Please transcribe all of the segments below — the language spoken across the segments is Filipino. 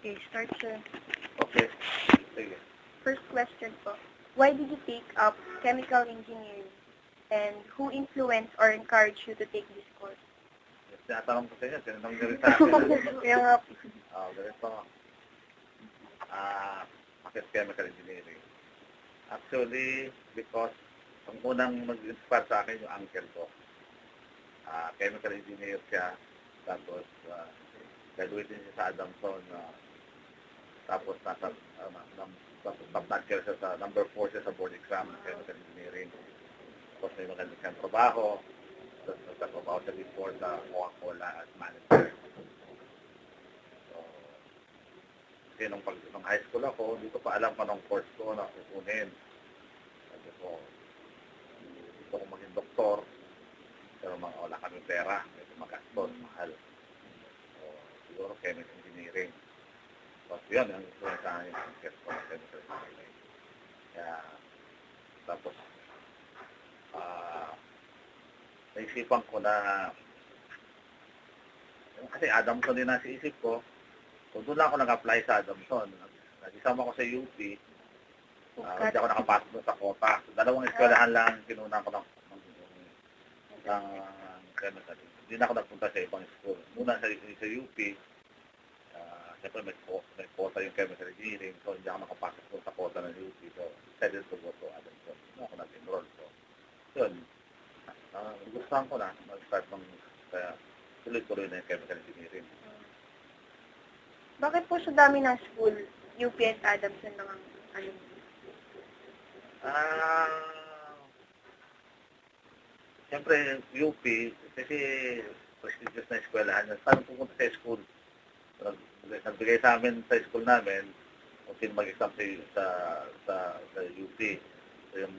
Okay, start, sir. Okay. Sige. First question po. Why did you take up chemical engineering? And who influenced or encouraged you to take this course? Tinatanong ko sa inyo, tinanong nyo rin sa akin. Kaya nga po. Ganito. Bakit chemical engineering? Actually, because ang unang nag-inspire sa akin yung uncle ko. Chemical engineer siya. Tapos, graduating siya sa Adamson. Tapos, top-notch siya sa number 4 siya sa board exam ng chemical engineering. Tapos, may magandang siyang trabaho. Tapos, nagtatrabaho siya before sa Coca-Cola as manager. So, kasi nung high school ako, hindi ko pa alam kung anong course ko na kukunin. Sabi ko, gusto ko maging doktor. Pero wala kami pera. Medyo magastos, mahal. So, siguro chemical engineering. So, yun, ang gusto ko sa akin yung chemical engineering. Kaya, tapos, naisipan ko na, kasi Adamson din nasa isip ko, so doon lang ako nag-apply sa Adamson. Nag-isama ko sa UP, hindi ako nakapasok doon sa quota. So, dalawang eskwelahan lang kinunan ko ng chemical. Hindi na ako nagpunta sa ibang school. Muna sa UP, siyempre may quota yung chemical engineering, so hindi ako nakapasok doon sa quota ng UP. So, decided to go to Adamson. Doon ako nag-enroll. So, yun. Gustuhan ko na mag-start ng tuloy-tuloy na yung chemical engineering. Bakit po sa dami ng school, UP at Adamson lang ang ano? Siyempre, UP, kasi prestigious na eskwelahan yan. Paano pupunta sa school? Nagbigay sa amin sa school namin kung sino mag-exam sa UP. So,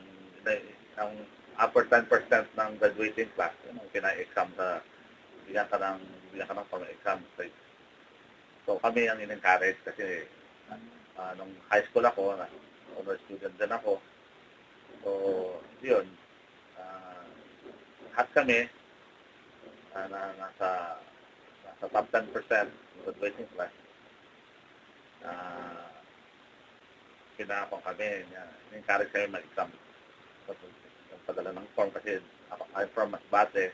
ang upper 10% ng graduating class, yun ang pina-exam bigyan ka ng pang-exam. So kami ang in-encourage kasi nung high school ako, honor student din ako. So yun, lahat kami nasa top 10% ng graduating class. Pinakapang kami, in-encourage kami mag-exam. Padala ng form kasi I'm from Masbate.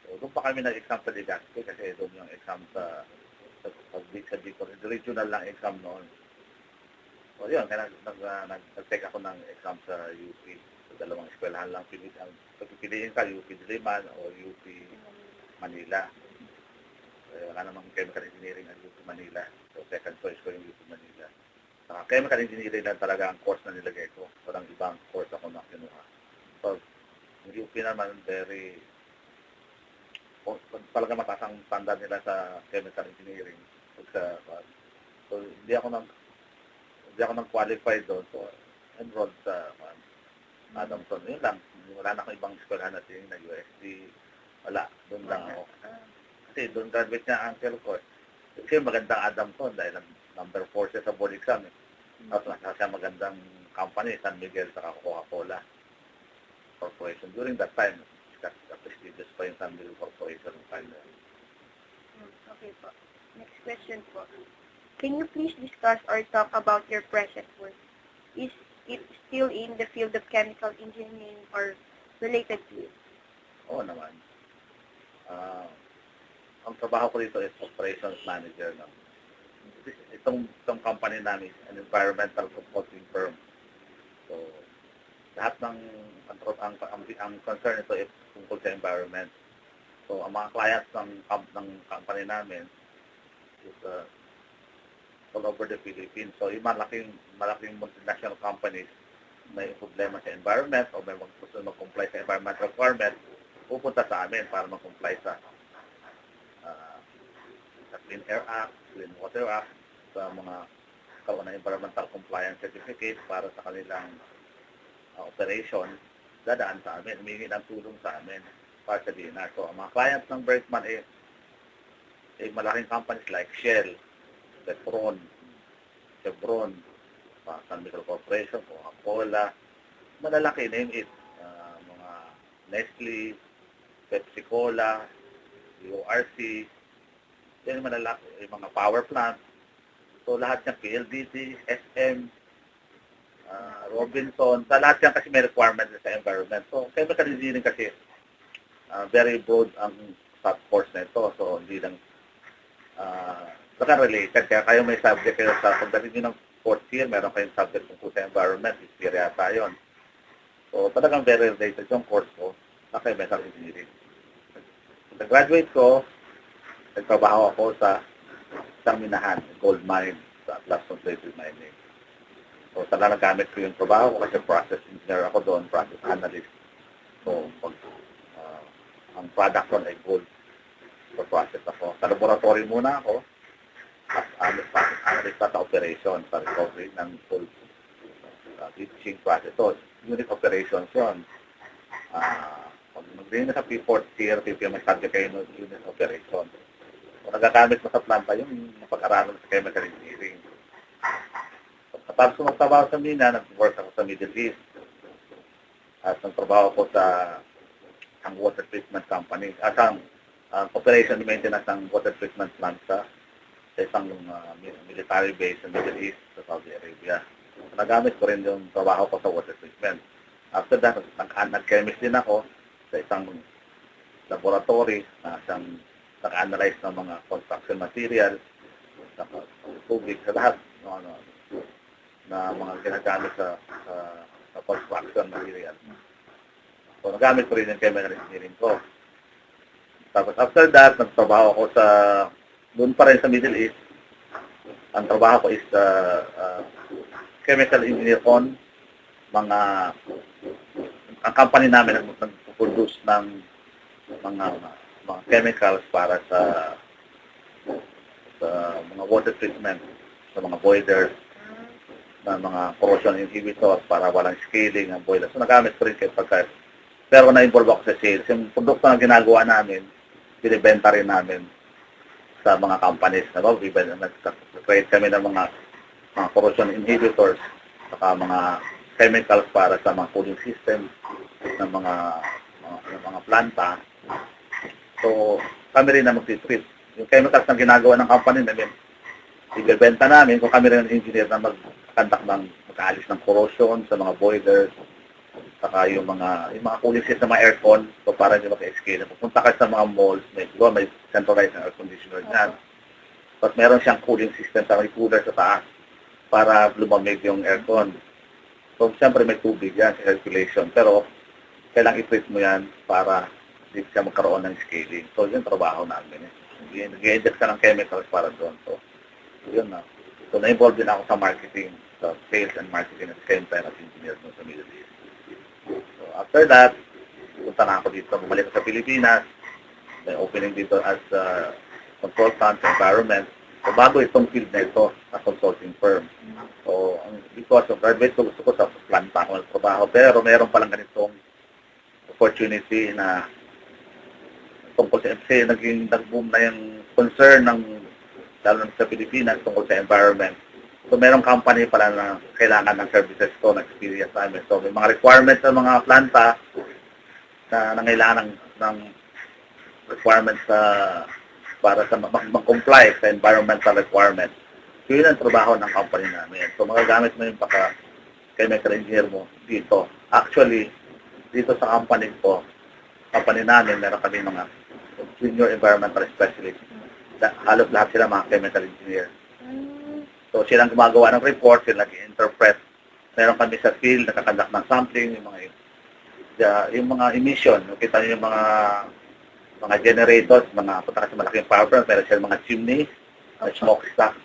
So, doon pa kami nag-exam sa Legazpi kasi doon yung exam sa Bicol. Regional lang exam noon. So, yun. Kaya nag-take ako ng exam sa UP. So, dalawang eskwelahan lang. Pagpipiliin ka, UP Diliman o UP Manila. So, wala namang chemical engineering ang UP Manila. So, second choice ko yung UP Manila. Chemical engineering lang talaga ang course na nilagay ko. Walang ibang course ako na kinuha. So, yung UP naman, talaga mataas ang standard nila sa chemical engineering. So hindi ako nang qualified doon. So, enrolled sa Adamson. Yun lang. Wala na akong ibang eskwelahan na na USD. Wala. Doon lang ako. Kasi doon graduate niya ang uncle ko. Kasi magandang Adamson dahil number 4 siya sa board exam. Tapos nasa siya magandang company, San Miguel sa Coca-Cola Corporation. During that time, prestigious pa yung San Miguel Corporation ng time. Okay po. Next question po. Can you please discuss or talk about your present work? Is it still in the field of chemical engineering or related to it? Oo naman. Ang trabaho ko dito is operations manager. No? Itong company namin is an environmental consulting firm. So, lahat ng ang concern nito is tungkol sa environment. So, ang mga clients ng company namin is all over the Philippines. So, yung malaking multinational companies may problema sa environment o may gusto mag-comply sa environmental requirement, pupunta sa amin para mag-comply sa Clean Air Act, Clean Water Act, sa mga kawan ng environmental compliance certificate para sa kanilang operation, dadaan sa amin, humingi ng tulong sa amin para sa DNR. So, ang mga clients ng Bergman malaking companies like Shell, Petron, Chevron, San Miguel Corporation, Coca-Cola, malalaki, name it, mga Nestle, Pepsi Cola, URC, yan malalaki, mga power plant. So lahat ng PLDT, SM, Robinson, sa lahat yan kasi may requirements sa environment. So chemical engineering kasi very broad ang subcourse na ito. So hindi lang related. Kaya kayo may subject kayo sa pagdating nyo ng fourth year, meron kayong subject tungkol sa environment, history yata yun. So talagang very related yung course ko sa chemical engineering. Nag-graduate ko, nagtrabaho ako sa isang minahan, gold mine, sa Atlas Concentrated Mining. So talagang nagamit ko yung trabaho ko kasi process engineer ako doon, process analyst. So ang product ko ay gold. So process ako. Sa laboratory muna ako, as analyst sa operation, sa recovery ng gold leaching process. So unit operations yun. Pag mag-rin na sa P4 tier, may subject kayo ng unit operation. Kung nagagamit mo sa planta, yung pag-aralan sa chemical engineering. Tapos kung magtrabaho sa mina, nag-work ako sa Middle East. At nagtrabaho ko sa ang water treatment company. At ang operation and maintenance ng water treatment plant sa isang military base sa Middle East, sa Saudi Arabia. Nagamit ko rin yung trabaho ko sa water treatment. After that, nag-chemist din ako sa isang laboratory na isang nag-analyze ng mga construction materials, sa tubig, sa lahat na mga ginagamit sa construction material. So, nagamit ko rin yung chemical engineering ko. Tapos after that, nagtrabaho ako doon pa rin sa Middle East. Ang trabaho ko is chemical engineer on ang company namin nag-produce ng mga chemicals para sa mga water treatment, sa mga boilers, na mga corrosion inhibitors para walang scaling ng boilers. So nagamit ko rin kayo pero na-involve ako sa sales. Yung produkto na ginagawa namin, binibenta rin namin sa mga companies. Nag-create kami ng mga corrosion inhibitors, saka mga chemicals para sa mga cooling system ng mga planta. So, kami rin na mag-treat. Yung chemicals na ginagawa ng company namin, ibebenta namin kung kami rin ang engineer na mag-conduct ng mag-aalis ng corrosion sa mga boilers, saka yung mga cooling system ng mga aircon, so para hindi maka-escape. Pupunta ka sa mga malls, may centralized air conditioner dyan. But meron siyang cooling system sa may cooler sa taas para lumamig yung aircon. So, siyempre may tubig yan sa circulation. Pero, kailangan i-treat mo yan para hindi siya magkaroon ng scaling. So, yun trabaho namin. Nag-inject ka ng chemicals para doon. So, yun na. So, na-involve din ako sa marketing, sa sales and marketing at the same time as engineer mo sa Middle East. So, after that, punta na ako dito. Bumalik ako sa Pilipinas. May opening dito as consultant sa environment. So, bago itong field na ito, na consulting firm. So, because of graduate ko, gusto ko sa planta ako ng trabaho. Pero meron palang ganitong opportunity na tungkol sa FC, nag-boom na yung concern lalo na sa Pilipinas tungkol sa environment. So, merong company pala na kailangan ng services ko, na experience namin. So, may mga requirements sa mga planta na nangailangan ng requirements para sa mag-comply sa environmental requirements. So, yun ang trabaho ng company namin. So, magagamit mo yung chemical engineer mo dito. Actually, dito sa company namin, meron kami mga junior environmental specialist. Halos lahat sila mga chemical engineer. So, silang gumagawa ng report, silang nag-interpret. Meron kami sa field, nakakandak ng sampling, yung mga emission. Kita nyo yung mga generators, punta kasi malaking power plant, meron silang mga chimney, smokestack.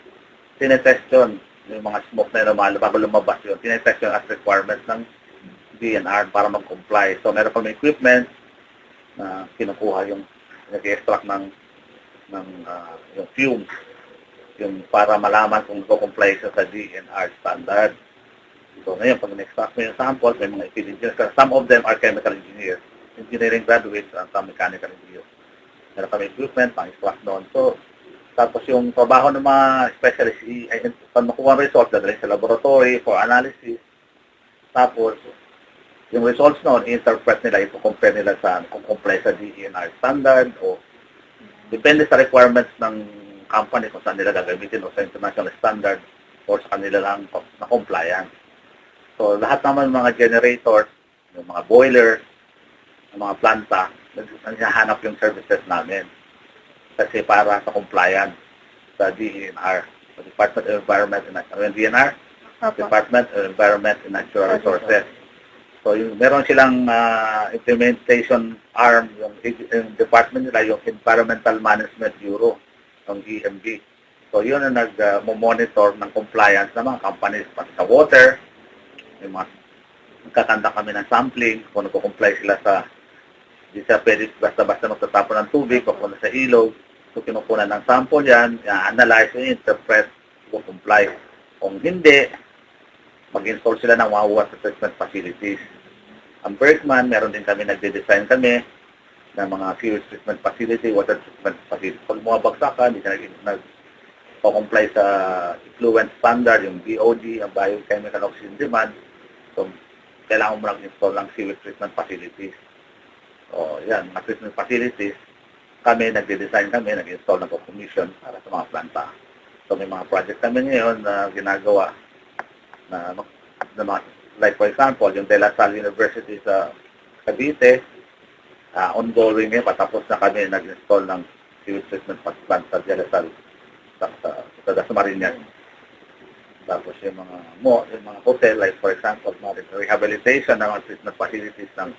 Tinetest yun, yung mga smoke na yun, bago lumabas yun. Tinetest yun as requirements ng DNR para mag-comply. So, meron kami equipment na kinukuha yung nag-extract ng yung fumes, yung para malaman kung comply siya sa DNR standard. So, ngayon, pag na-extract mo yung samples, may mga engineers. Some of them are chemical engineers, engineering graduates, and some mechanical engineers. Meron kami equipment, pang-extract noon. So, tapos yung trabaho ng mga specialists, pag makuha ang results, dadalhin sa laboratory for analysis. Tapos, yung results noon, i-interpret nila, i-compare nila kung comply sa DNR standard o depende sa requirements ng company kung saan nila gagamitin o sa international standard or sa kanila lang na compliance. So lahat naman mga generators, yung mga boilers, yung mga planta, naghahanap yung services namin. Kasi para sa compliance sa DENR, sa Department of Environment and DENR, Opo. Department of Environment and Natural Resources. So yung meron silang implementation arm, yung department nila, yung Environmental Management Bureau, yung EMB. So yun ang nag-monitor ng compliance ng mga companies pati sa water. Yung mga nagkakanda kami ng sampling kung nagko-comply sila sa di siya pwede basta-basta magtatapon ng tubig papunta sa ilog. So kinukunan ng sample yan, analyze, interpret, kung comply. Kung hindi, mag-install sila ng mga water treatment facilities. Ang Bergman, meron din kami, nagde-design kami ng mga sewage treatment facility, water treatment facility. Pag mga bagsakan, hindi siya nag-comply sa effluent standard, yung BOD, ang Biochemical Oxygen Demand. So, kailangan mo lang install ng sewage treatment facilities. So, yan, mga treatment facilities, kami, nagde-design kami, nag-install ng commission para sa mga planta. So, may mga project kami ngayon na ginagawa na mga, like for example, yung De La Salle University sa Cavite, ongoing ngayon, patapos na kami nag-install ng sewage treatment plant sa De La Salle sa Dasmariñas. Tapos yung mga hotel, like for example, mga rehabilitation ng mga treatment facilities ng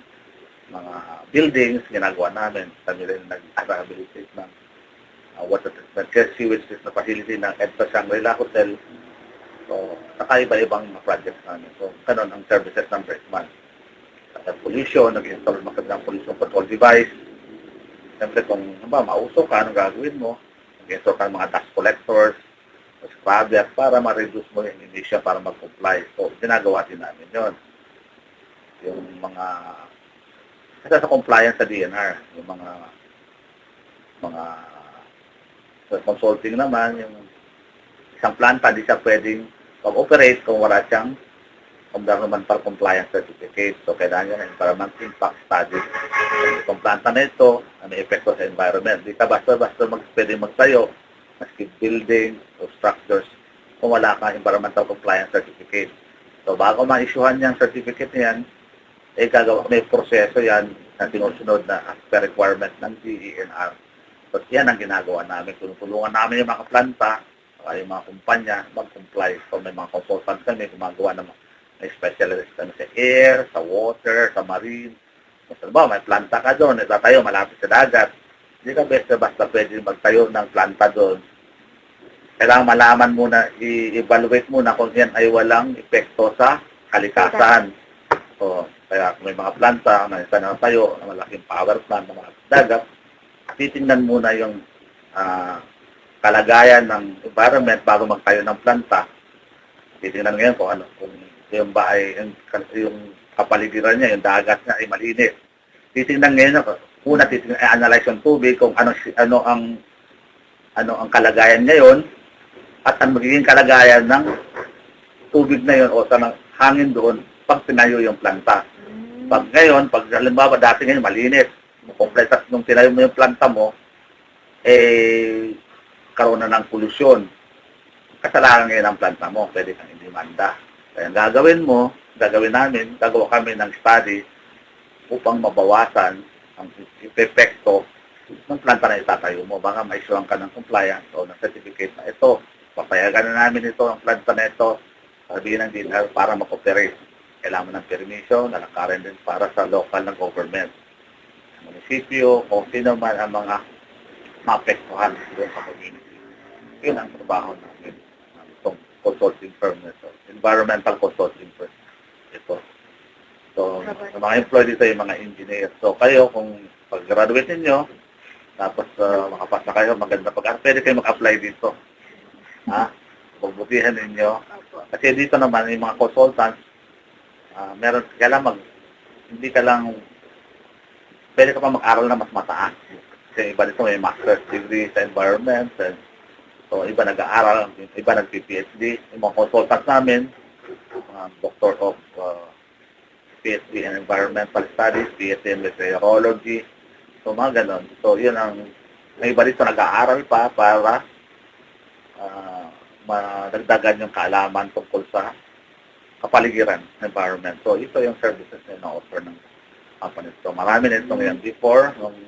mga buildings, ginagawa namin. Kami rin nag-rehabilitate ng water treatment, sewage treatment facility ng Edsa Shangri-La Hotel. So, nakaiba-ibang mga projects namin. So, kanon ang services ng Bergman. Sa pollution, nag-install ng pollution control device. Siyempre, kung mausok ka, anong gagawin mo? Nag-install ka ng mga dust collectors, scrubber, para ma-reduce mo yung emission para mag-comply. So, ginagawa din namin yun. Yung mga, kasi sa compliance sa DNR, yung mga sa consulting naman, yung isang planta, di siya pwedeng mag-operate kung wala siyang environmental compliance certificate. So, kailangan niya ng environmental impact study. So, kung planta na ito, may epekto sa environment. Di ka basta-basta pwedeng magtayo, maski building o structures, kung wala kang environmental compliance certificate. So, bago ma-issuehan niyang certificate niyan, may proseso yan na sinusunod na as per requirement ng DENR. So, yan ang ginagawa namin. Tulungan namin yung mga planta, yung mga kumpanya, mag-comply. So, may mga consultants kami, gumagawa ng may specialist kami sa air, sa water, sa marine. So, may planta ka doon, itatayo malapit sa dagat. Hindi ka basta pwede magtayo ng planta doon. Kailangan malaman muna, i-evaluate muna kung yan ay walang epekto sa kalikasan. So, kaya kung may mga planta na isa na tayo, na malaking power plant, na mga dagat, titingnan muna yung kalagayan ng environment bago magtayo ng planta. Titingnan ngayon kung yung ba ay yung kapaligiran niya, yung dagat niya ay malinis. Titingnan ngayon, analyze yung tubig kung ano ang kalagayan ngayon at ang magiging kalagayan ng tubig na yun o sa hangin doon pag tinayo yung planta. Pag halimbawa dati ngayon malinis, kompletas nung tinayo mo yung planta mo, karoon na ng polusyon. Kasalanan ngayon ang planta mo, pwede kang indemanda. Kaya gagawin namin, gagawa kami ng study upang mabawasan ang epekto ng planta na itatayo mo. Baka ma-issuean ka ng compliance o ng certificate na ito. Papayagan na namin ito, ang planta na ito, sabihin ng DNR para mag-operate. Kailangan mo ng permission, nalakarin din para sa local ng government. Ang munisipyo, o sino man ang mga maapektuhan doon sa community. Yun ang trabaho namin. Itong consulting firm nito. Environmental consulting firm. Ito. So, sa mga employee dito yung mga engineer. So, kayo, kung pag-graduate ninyo, tapos makapasa kayo, maganda pwede kayo mag-apply dito. Pagbutihan ninyo. Kasi dito naman, yung mga consultants, meron, hindi ka lang, pwede ka pa mag-aral na mas mataas. Kasi iba dito may master's degree sa environment. So, iba nag-aaral, iba nag-PhD. Yung mga consultants namin, Doctor of PhD in Environmental Studies, PhD in Meteorology. So, mga ganon. So, yun ang, may iba dito nag-aaral pa para madagdagan yung kaalaman tungkol sa kapaligiran, environment. So, ito yung services na na-offer ng company. So, marami na itong yan. Before, nung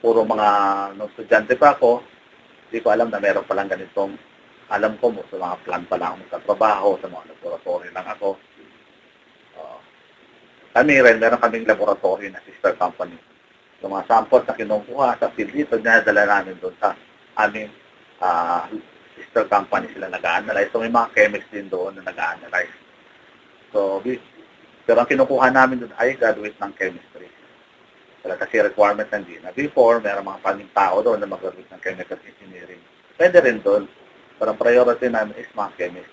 puro nung estudyante pa ako, hindi ko alam na meron palang ganitong, alam ko mo, sa mga plan pa lang ako sa trabaho, sa mga laboratory lang ako. Kami rin, meron kaming laboratory na sister company. Yung mga samples na kinukuha sa field dito, dinadala namin doon sa aming sister company sila nag-a-analyze. So, may mga chemists din doon na nag-a-analyze. So, pero ang kinukuha namin doon ay graduate ng chemistry. Kasi requirement hindi na. Before, meron mga kaming tao doon na mag-graduate ng chemical engineering. Pwede rin doon. Pero ang priority namin is mga chemist.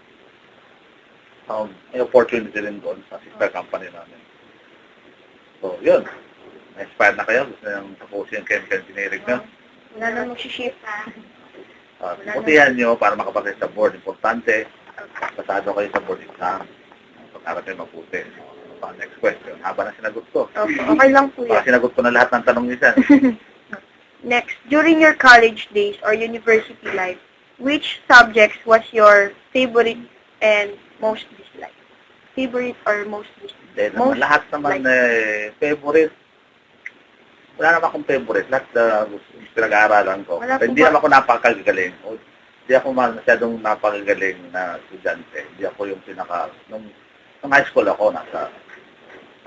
May opportunity rin doon sa sister company namin. So, yun. Na-inspired na kayo? Gusto nyo tapusin yung chemical engineering nyo? Wala na mag-shift. Putihan nyo para makapagay sa board. Importante, pasado kayo sa board exam. Pag-aral kayo mabuti. Next question. Haba na sinagot ko. Okay lang po Para yan. sinagot ko na lahat ng tanong niya. Next, during your college days or university life, which subjects was your favorite and most disliked? Favorite or most disliked? Most Lahat naman favorite. Wala naman akong favorite. Lahat pinag-aaralan ko. Hindi naman ako napakagaling. Hindi ako masyadong napakagaling na estudyante. Hindi ako yung nung high school ako, nasa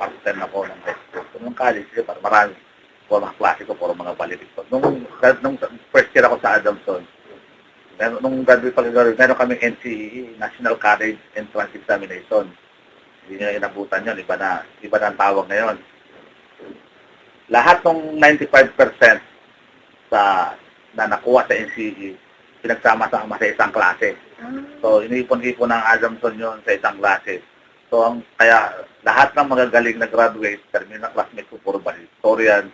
part 10 ako ng high school. Nung college, marami po mga klase ko, puro mga balitik ko. Nung first year ako sa Adamson, nung graduate meron kaming NCEE, National College Entrance Examination. Hindi nyo inabutan yun, iba na ang tawag ngayon. Lahat ng 95% na nakuha sa NCEE, pinagsama-sama sa isang klase. So, iniipon-ipon ng Adamson yun sa isang klase. So, kaya lahat ng magagaling na graduate, terminal classmate ko, puro historian,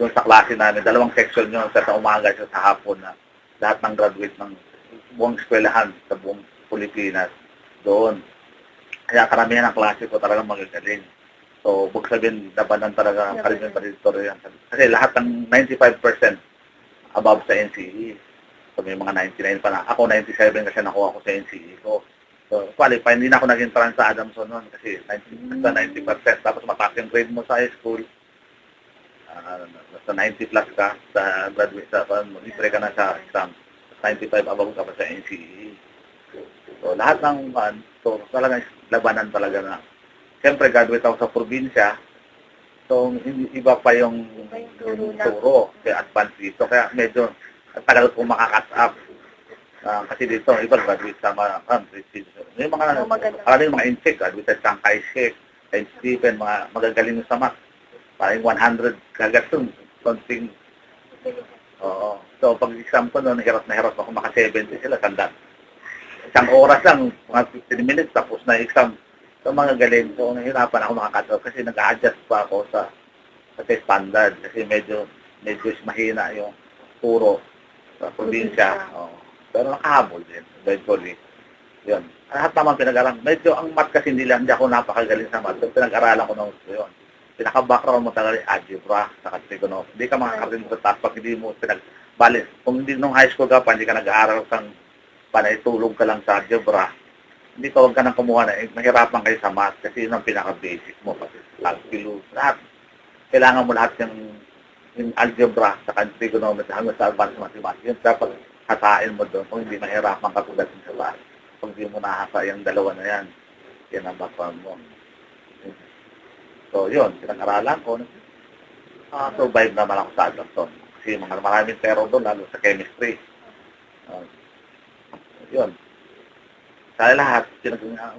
doon sa klase namin, 2 section yun, sa umaga, sa hapon na lahat ng graduate ng buong eskwelahan sa buong Pilipinas doon. Kaya karamihan ng klase ko talagang magagaling. So, huwag sabihin, labanan talaga karamihan pa dito yan. Kasi lahat ng 95% above sa NCE. So, may mga 99 pa na. Ako, 97 kasi nakuha ko sa NCE ko. So, qualify. Hindi na ako naging trans sa Adamson noon kasi 90%. Tapos mataas yung grade mo sa high school. Sa 90 plus ka sa graduate, libre ka na sa exam. 95 above ka pa sa NCE. So, lahat ng so talagang labanan talaga na. Siyempre, graduate ako sa probinsya. So, iba pa yung turo. Kaya advanced dito. Kaya medyo tagal kong makakat up. Kasi dito, iba graduate sa mga yung mga insect, graduate sa Shanghai Sheikh, Saint Stephen, mga magagaling sa math. Parang 100 kagatun. Something. Oo. So, pag-exam ko noon, hirap na hirap ako maka-70 sila, tanda. Isang oras lang, mga 15 minutes, tapos na exam. So, mga galing. So, nahirapan ako makakat-up kasi nag-a-adjust pa ako sa standard. Kasi medyo mahina yung turo sa probinsya. Pero nakahabol din, eventually. Yun. Lahat naman pinag-aralan. Medyo ang math kasi hindi ako napakagaling sa math. So, pinag-aralan ko na gusto yun. Pinaka-background mo talaga yung algebra sa trigonometry. Hindi ka makakarating mo sa taas pag hindi mo pinag-balis. Kung hindi nung high school ka pa, hindi ka nag-aaral kang panaitulog ka lang sa algebra. Hindi ka huwag ka nang kumuha na. Mahirapan kayo sa math kasi yun ang pinaka-basic mo. Kasi calculus, lahat. Kailangan mo lahat yung algebra sa trigonometry hanggang sa advanced mathematics. Yun dapat hatain mo doon kung hindi mahirapan ka pagdating sa lahat. Kung hindi mo nahasa yung dalawa na yan, yan ang background mo. So, yun, pinag-aralan ko. Survive naman ako sa Adamson. Kasi maraming terror doon, lalo sa chemistry. Yun. Sa lahat,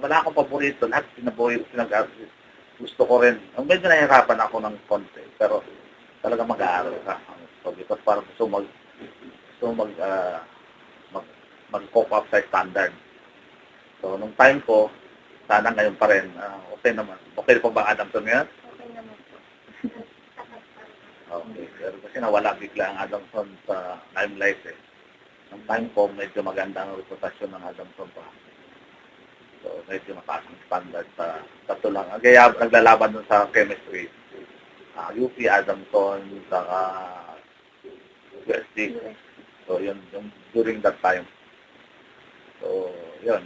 wala akong paborito. Lahat gusto ko rin. Medyo nahirapan ako ng konti, pero talaga mag-aaral ka. So, because parang gusto mag-cope up sa standard. So, nung time ko, sana ngayon pa rin, okay naman. Okay po ba Adamson ngayon? Okay naman po. Okay. Pero kasi nawala bigla ang Adamson sa limelight eh. Nung time ko, medyo maganda ang reputasyon ng Adamson pa. So, medyo mataas ang standard sa tulang. Kaya naglalaban dun sa chemistry. UP, Adamson, saka USD. So, yun during that time. So, yun.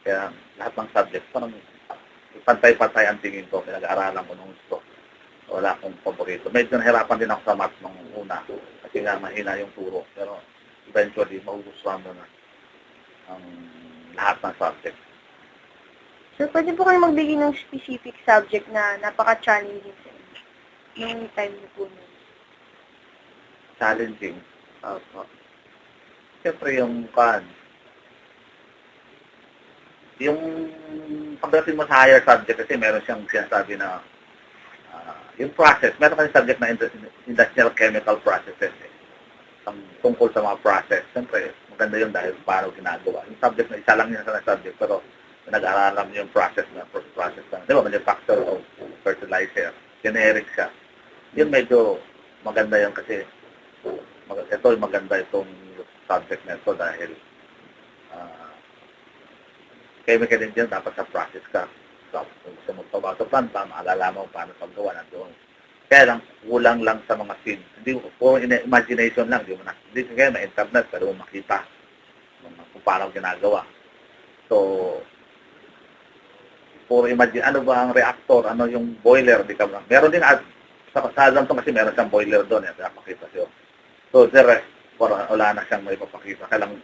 Kaya lahat ng subject, parang pantay-pantay ang tingin ko. Pinag-aaralan ko nung gusto. Wala akong paborito. Medyo nahirapan din ako sa math nung una. Kasi nga mahina yung turo. Pero eventually, magugustuhan mo na ang lahat ng subject. Sir, pwede po kayo magbigay ng specific subject na napaka-challenging sa inyo nung time niyo po nun? Challenging. Opo. Siyempre yung yung pagdating mo sa higher subject kasi meron siyang sinasabi na yung process, meron kasi subject na industrial chemical processes ang tungkol sa mga process. Siyempre, maganda yun dahil paano ginagawa. Yung subject na isa lang yun sa subject pero nag-aaralan mo yung process na. Di ba, manufacture of fertilizer. Generic siya. Yun medyo maganda yun kasi maganda itong subject na ito dahil chemical engineer dapat sa process ka. So, kung gusto mo trabaho sa planta, maalala mo paano paggawa na doon. Kaya lang, kulang lang sa mga scenes. Hindi po, imagination lang. Hindi kaya ma-internet, pero makita kung paano ginagawa. So, puro imagine, ano ba ang reactor, ano yung boiler, di ka lang. Meron din, sa Azamtong kasi meron siyang boiler doon, pinapakita siya. So, the rest, wala na siyang may papakita. Kaya lang,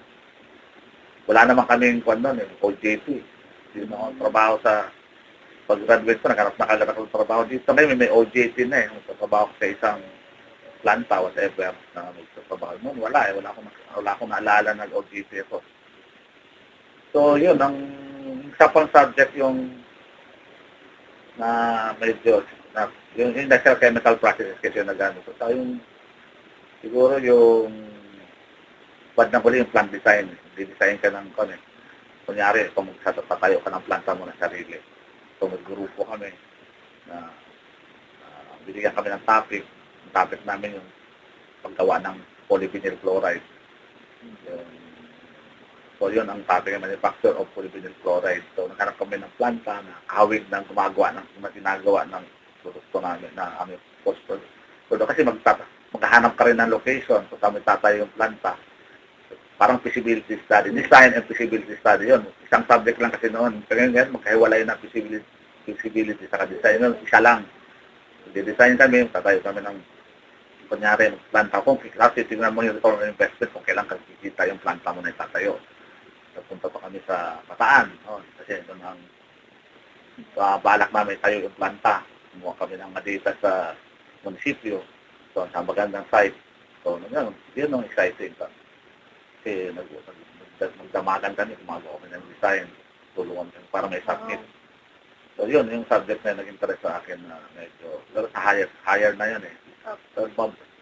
wala naman kaming OJT. Hindi na ako trabaho sa pag-graduate ko, nakalala ko trabaho dito. Ngayon may OJT na trabaho ko sa isang planta, whatever, na magtatrabaho. Noon, wala akong naalala ng OJT ko. So, yun, ang isa pang subject yung na medyo, yung industrial chemical processes kasi yung nagano. So, siguro yung bad na huli yung plant design. Di-design ka ng kunyari, kung magsatatayo ka ng planta mo na sarili. So, mag-grupo kami na binigyan kami ng topic. Ang topic namin yung paggawa ng polyvinyl chloride. So, yun ang topic ng manufacture of polyvinyl chloride. So, naghanap kami ng planta na kahawig ng ginagawa ng produkto namin na aming post-product. So, kasi maghahanap ka rin ng location. So, kami tatayo yung planta. Parang feasibility study. Design and feasibility study yun. Isang subject lang kasi noon. Kaya ngayon, magkahiwalay na feasibility sa design. Yun, isa lang. Di-design kami, tatayo kami ng kunyari, planta ko. Kasi tingnan mo yung return on investment kung kailan kikita yung planta mo na itatayo. Punta pa kami sa Bataan. Kasi doon ang balak namin tayo yung planta. Kumuha kami ng data sa munisipyo. So, sa magandang site. So, yun ang exciting. Kasi magdamagan kami, gumagawa kami ng design, tulungan kami para may submit. So yun, yung subject na nag-interest sa akin na medyo, pero sa higher na yun eh. So,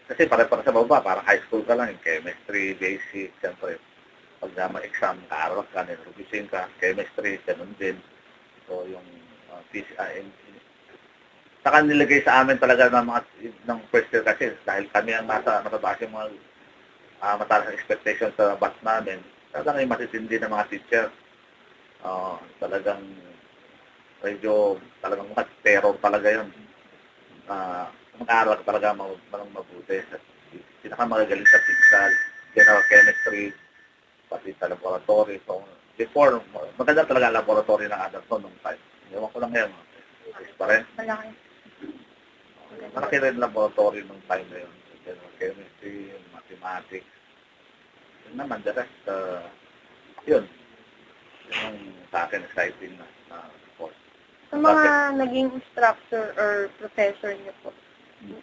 kasi pare-pare sa baba, parang high school ka lang, yung chemistry, basic, siyempre, pag may exam, kaaral ka, nirubisin ka, chemistry, ganun din. So yung saka nilagay sa amin talaga ng first year kasi dahil kami ang matabaas yung mga matalas ang expectation sa batch namin, talagang ay matitindi ng mga teacher. Talagang medyo talagang terror talaga yun. Mag-aaral ka talaga mabuti. Pinakamagagaling sa physical, general chemistry, pati sa laboratory. So, before, maganda talaga ang laboratory ng Anderson nung time. Ewan ko lang ngayon. Pa rin. Malaki rin laboratory nung time na yun. General chemistry, mathematics. Yun naman, the rest, yun. Yung sa akin, exciting na course. Sa mga naging instructor or professor niyo po,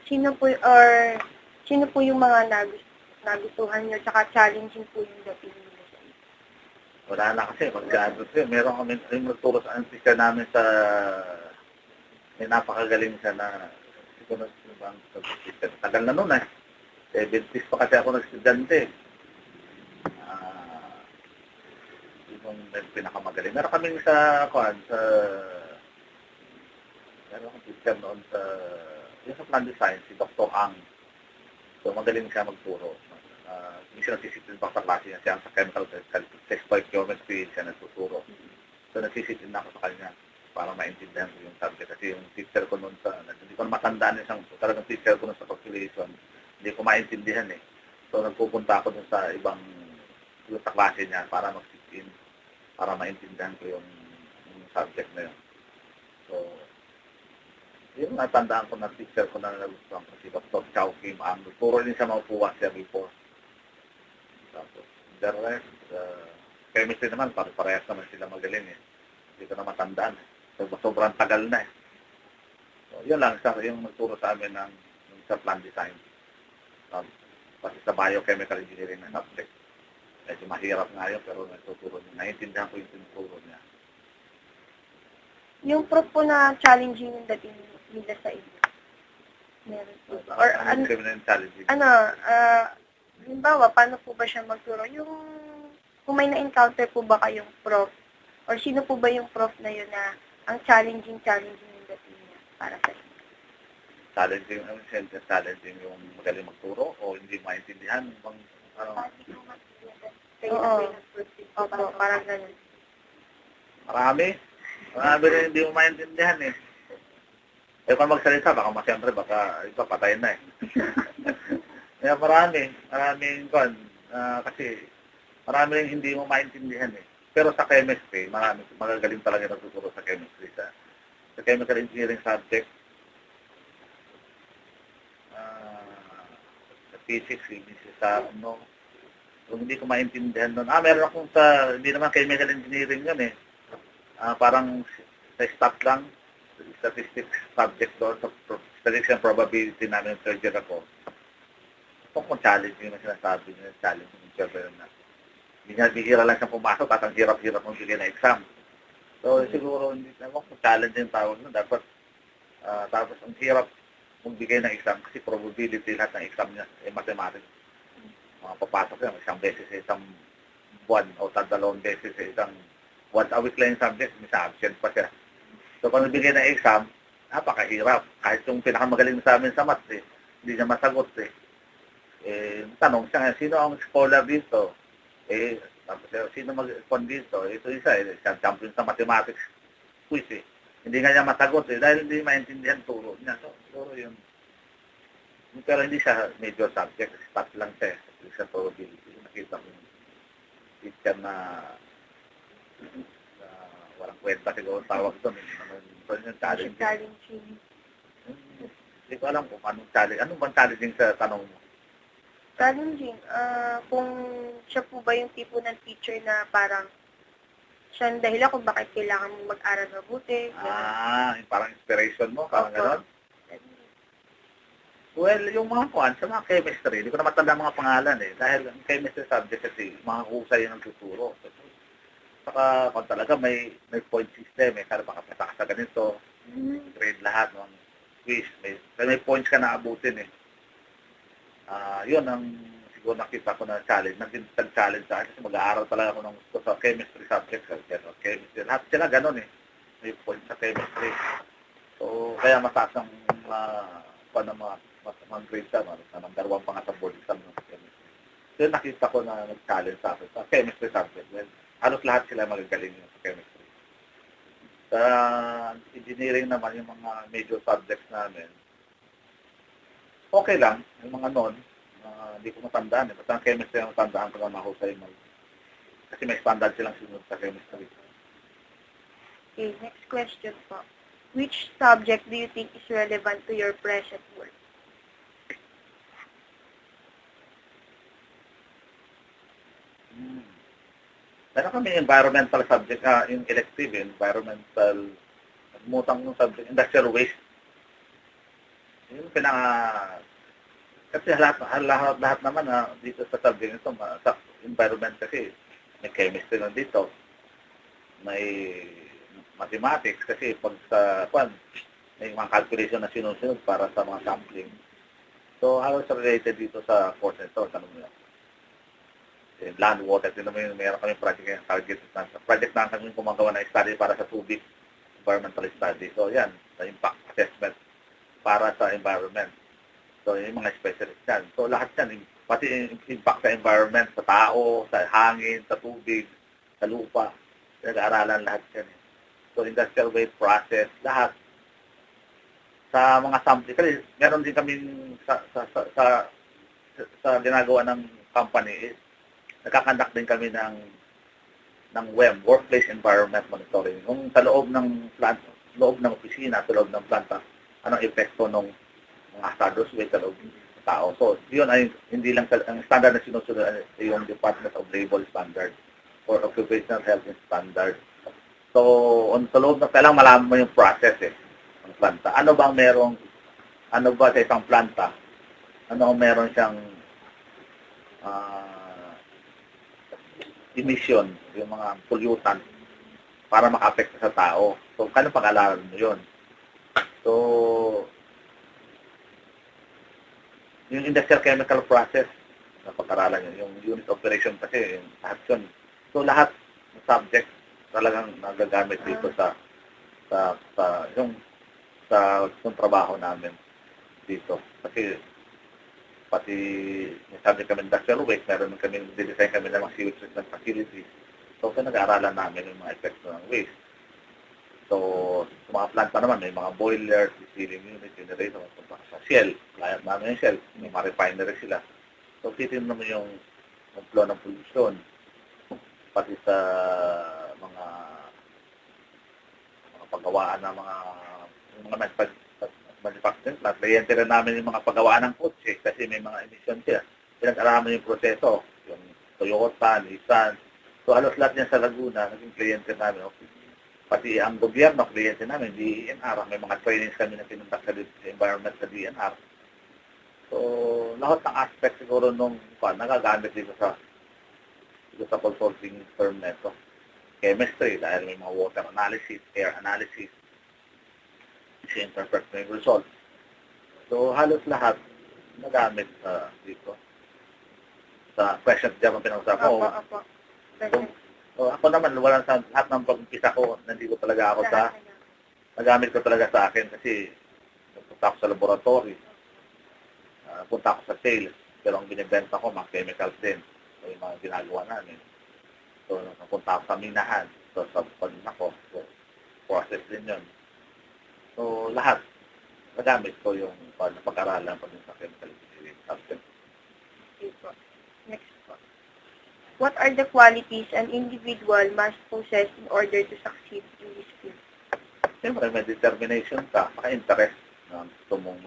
sino po yung mga nagustuhan niyo, tsaka challenging po yung dating niyo sa inyo? Wala na kasi, mag-graduate siya. Meron kami, yung nagturo sa teacher namin sa, may napakagaling siya na, siguro na tagal na nun eh. 70s pa kasi ako nag-estudyante. Yung pinakamagaling. Meron kami meron akong teacher noon yung sa plant design, si Dr. Ang. So, magaling siya magturo. Hindi siya nagsisitin pa sa klase niya. Siya sa chemical textile geometry, siya nagtuturo. So, nagsisitin na ako sa kanya para maintindihan ko yung subject. Kasi yung teacher ko noon hindi ko na matandaan talagang teacher ko noon sa calculation. Hindi ko maintindihan eh. So, nagpupunta ako dun sa ibang doon sa klase niya para mag-sit in, para maintindihan ko yung subject na yun. So, yun natandaan ko na teacher ko na nagustuhan ko si Dr. Chow Kim Ang. Puro din sa mga upuan siya before. Tapos, the rest, chemistry naman, parehas naman sila magaling eh. Hindi ko na matandaan. So, sobrang tagal na eh. So, yun lang, yung nagturo sa amin ng sa plan design. Kasi sa biochemical engineering na subject. Medyo mahirap nga yun, pero nagtuturo niya. Naiintindihan ko yung tinuturo niya. Yung prof po na challenging yung dating nila sa inyo. Meron po ba? Or challenging? Halimbawa, paano po ba siya magturo? Yung, kung may na-encounter po ba kayong prof, or sino po ba yung prof na yun na ang challenging yung dating niya para sa inyo? Challenging yung magaling magturo o hindi maintindihan? Oo. Opo, parang ganun. Marami rin hindi mo maintindihan eh. Eh, kung magsalita, siyempre, iba patayin na eh. Kaya maraming kasi marami rin hindi mo maintindihan eh. Pero sa chemistry, magagaling talaga nagtuturo sa chemistry. Sa chemical engineering subject, sa physics, kung hindi ko maintindihan nun. Meron akong hindi naman chemical engineering yun eh. Parang sa stat lang, statistics subject doon, sa statistics and probability namin third year ako. Ito kung challenging na sinasabi niya, challenging yung server na. Bihira lang siyang pumasok at ang hirap-hirap mong bigyan na exam. So siguro, hindi naman kung challenging tawag na, dapat tapos ang hirap mong bigay ng exam kasi probability lahat ng exam niya ay mathematics. Papasok yan, isang beses sa isang buwan o dalawang beses sa isang once a week lang yung subject, may absent pa siya. So, pag nagbigay ng exam, napakahirap. Kahit yung pinakamagaling sa amin sa maths, hindi niya masagot tanong siya, sino ang scholar dito? Tapos, sino mag-respond dito? Ito isa, siyang champion sa mathematics quiz Hindi nga niya masagot dahil hindi maintindihan turo niya. So, siguro yun. Pero hindi siya major subject, stat lang siya. Hindi siya probability. Nakita ko yung teacher na walang kwenta siguro tawag doon. Ito yung challenging. Hindi ko alam kung anong challenge. Anong bang challenging sa tanong mo? Challenging. Kung siya po ba yung tipo ng teacher na parang siya ang dahilan kung bakit kailangan mo mag-aral mabuti. Yung parang inspiration mo, parang gano'n? Well, yung mga sa mga chemistry, hindi ko na matanda mga pangalan dahil ang chemistry subject kasi, mga husay yung tuturo. Saka kung talaga may point system, kaya makapasa ka sa ganito, grade lahat ng quiz, may points ka na abutin yun ang siguro nakita ko na challenge, nag-challenge sa akin kasi mag-aaral talaga ako ng gusto sa chemistry subject, chemistry, lahat sila ganun may points sa chemistry. So, kaya mataas ang mga grades na number 1 pa nga sa board exam ng chemistry. So, nakita ko na nag-challenge sa akin sa chemistry subject. Well, halos lahat sila magagaling sa chemistry. Sa engineering naman, yung mga major subjects namin, okay lang, yung mga hindi ko matandaan Basta ang chemistry ang matandaan ko na mahusay kasi may standard silang sinunod sa chemistry. Okay, next question po. Which subject do you think is relevant to your present work? Meron kami environmental subject, yung elective, environmental, nagmutang yung subject, industrial waste. Yung kasi lahat naman dito sa subject nito, sa environment kasi, may chemistry lang dito, may mathematics, kasi pag may mga calculation na sinusunod para sa mga sampling. So, how is related dito sa course nito? Tanong mo land, water, meron kami project yung target project na kami gumagawa na study para sa tubig, environmental study. So, yan, sa impact assessment para sa environment. So, yung mga specialist yan. So, lahat yan, pati impact sa environment, sa tao, sa hangin, sa tubig, sa lupa, nag-aaralan lahat yan. So, industrial waste process, lahat. Sa mga sampling, kasi meron din kami sa ginagawa ng company nagkakandak din kami ng WEM, Workplace Environment Monitoring. Kung sa loob ng plant, loob ng opisina, sa loob ng planta, anong epekto ng mga hazardous waste sa loob ng tao. So, yun ay hindi lang ang standard na sinusunod ay yung Department of Labor Standard or Occupational Health and Standard. So, sa loob ng kailangan malaman mo yung process ng planta. Ano ba sa isang planta? Ano ang meron siyang emission, yung mga pollutant para maka-affect sa tao. So, kano pag-alalan mo yun? So, yung industrial chemical process, na pag-aralan yun, yung unit operation kasi, yung lahat yun. So, lahat ng subject talagang nagagamit dito yung trabaho namin dito. Kasi, pati sabi kami industrial waste, meron kami, didesign kami ng mga sewage treatment facilities. So, nag-aaralan namin yung mga epekto ng waste. So, sa mga planta naman, may mga boilers, sealing unit, generator, sa Shell, client namin yung Shell, may mga refinery sila. So, titin naman yung flow ng pollution, pati sa mga paggawaan ng mga manufacturing plant. Kliyente rin namin yung mga paggawaan ng kotse kasi may mga emission sila. Pinag-araman yung proseso, yung Toyota, Nissan. So, halos lahat niya sa Laguna, naging kliyente namin. Okay. Pati ang gobyerno, kliyente namin, DENR. May mga trainings kami na pinuntak sa environment sa DENR. So, lahat ng aspect siguro nung nagagamit dito sa consulting firm neto. Chemistry, dahil may mga water analysis, air analysis, interpret na yung result. So, halos lahat nagamit dito. Sa questions dyan ang pinag-usapan ko. So, ako naman, wala sa lahat ng pag-umpisa ko, nandito talaga ako nagamit ko talaga sa akin kasi nagpunta ako sa laboratory, punta ako sa sales, pero ang binibenta ko, mga chemicals din. So, yung mga ginagawa namin. So, napunta ako sa minahan. So, sa pagina ko, so, process din yun. So, lahat, nagamit ko yung pag-aralan pa din sa chemical engineering subject. Okay po. Next po. What are the qualities an individual must possess in order to succeed in this field? Siyempre, may determination ka, maka-interest na gusto mong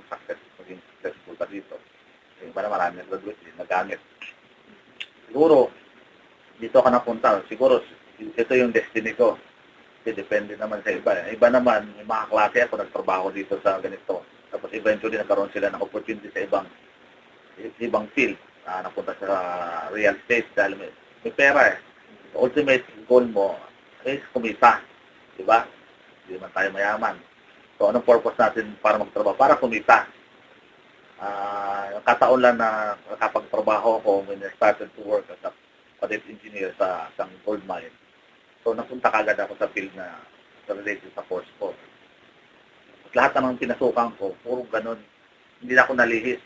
maging successful ka dito. Yung iba na marami na graduate, nagamit. Siguro, dito ka napunta, siguro, ito yung destiny ko. Kasi depende naman sa iba. Iba naman, may mga klase ako, nagtrabaho dito sa ganito. Tapos eventually nagkaroon sila ng opportunity sa ibang field. Napunta sa real estate dahil may pera eh. The ultimate goal mo is kumita. Diba? Hindi naman tayo mayaman. So, anong purpose natin para magtrabaho? Para kumita. Kataon lang na nakapagtrabaho ako when I started to work as a audit engineer sa isang gold mine. So, napunta kagad ako sa field na related sa course ko. At lahat ng pinasukan ko, puro ganun. Hindi na ako nalihis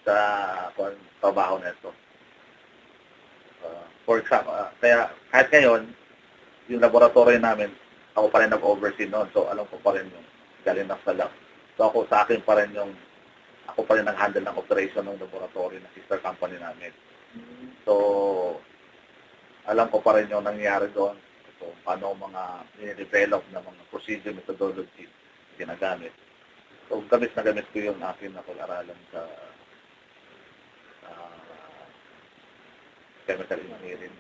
sa trabaho na ito. For example, kaya kahit ngayon, yung laboratory namin, ako pa rin nag-oversee noon. So, alam ko pa rin yung galing na sa lab. So, ako sa akin pa rin ako pa rin nag-handle ng operation ng laboratory na sister company namin. So, alam ko pa rin yung nangyayari doon. So, paano mga nire-develop na mga procedure, methodology ginagamit. So, gamit ko yung akin na pag-aralan sa chemical engineering.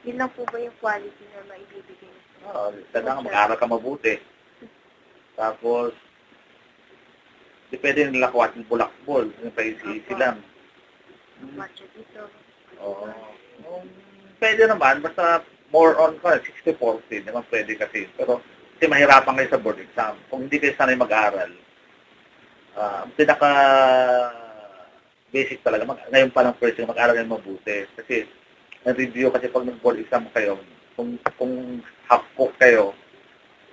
Yun lang po ba yung quality na maibibigay? Kailangan mag-aral ka mabuti. Tapos, depende nila kung ating bulakbol. Yung paisi-isi lang. Matcha dito. Oo. Pwede naman, basta more on 60-40, naman pwede kasi. Pero kasi mahirapan kayo sa board exam. Kung hindi kayo sanay mag-aral, pinaka basic talaga. Ngayon pa lang first yung mag-aral kayo mabuti. Kasi review kasi pag nag-board exam kayo, kung half-cook kayo,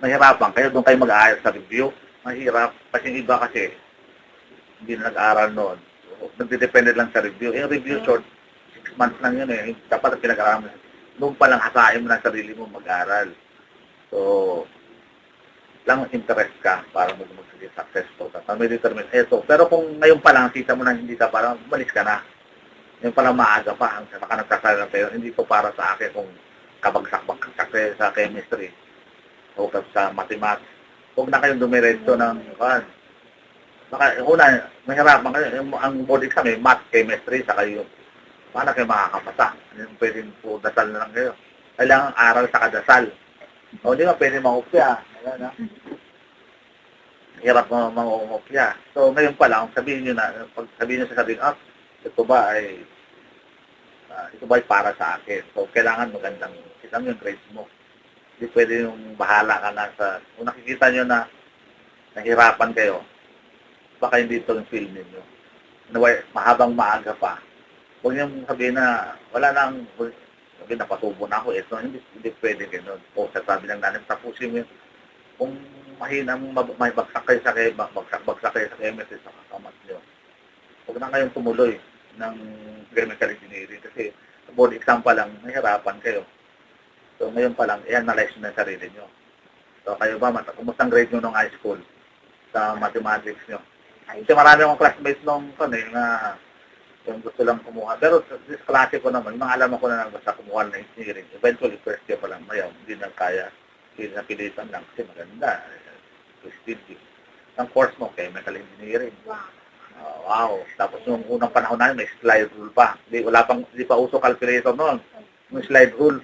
mahirapan kayo, doon kayo mag-aaral sa review. Mahirap. Kasi yung iba kasi, hindi na nag-aaral noon. Nagdidepende lang sa review. Yung review short, 6 months lang yun eh. Dapat ang pinag-aralan mo. Noon pa lang hasain mo ng sarili mo mag-aral. So, lang interest ka para magiging successful ka. May determine. Pero kung ngayon pa lang, kita mo na hindi ka, parang umalis ka na. Yung pala maaga pa, ang saka nagsasalang kayo, hindi po para sa akin kung kabagsak-bagsak kayo sa chemistry o sa mathematics. Huwag na kayong dumiretso ng, baka, una, mahirapan kayo, ang board exam math, chemistry, saka yung, paano kayo makakapasa? Yung pwedeng po, dasal na lang kayo. Kailangan aral sa kadasal. O, di ba, pwede mangupya. Ayan, ha? Hirap mo mangungupya. So, ngayon pa lang, sabihin nyo na, pag sabihin nyo sa sarili, ito ba ay para sa akin. So, kailangan magandang, kita mo yung grades mo. Hindi pwede yung bahala ka na sa, kung nakikita nyo na nahirapan kayo, baka hindi ito yung film ninyo. Mahabang maaga pa. Huwag niyong sabihin na, wala nang, sabihin na patubo na ako, ito, hindi pwede gano'n. O sabi ng nanin, tapusin mo yun. Kung mahina may bagsak kayo sa bagsak kayo sa chemistry sa kasamat nyo, huwag na kayong tumuloy ng chemical engineering kasi board exam pa lang, mahirapan kayo. So ngayon pa lang, i-analyze nyo na sarili nyo. So kayo ba, kumusta ang grade nyo nung high school sa mathematics nyo? Kasi marami akong classmates nung na yung gusto lang kumuha. Pero this klase ko naman, mga alam ko na lang basta kumuha ng engineering. Eventually, first year pa lang, mayaw, hindi na kaya, hindi na pilitan lang kasi maganda. Prestige. Ang course mo, chemical engineering. Wow. Tapos nung unang panahon namin, may slide rule pa. Hindi pa uso calculator noon. Yung slide rule,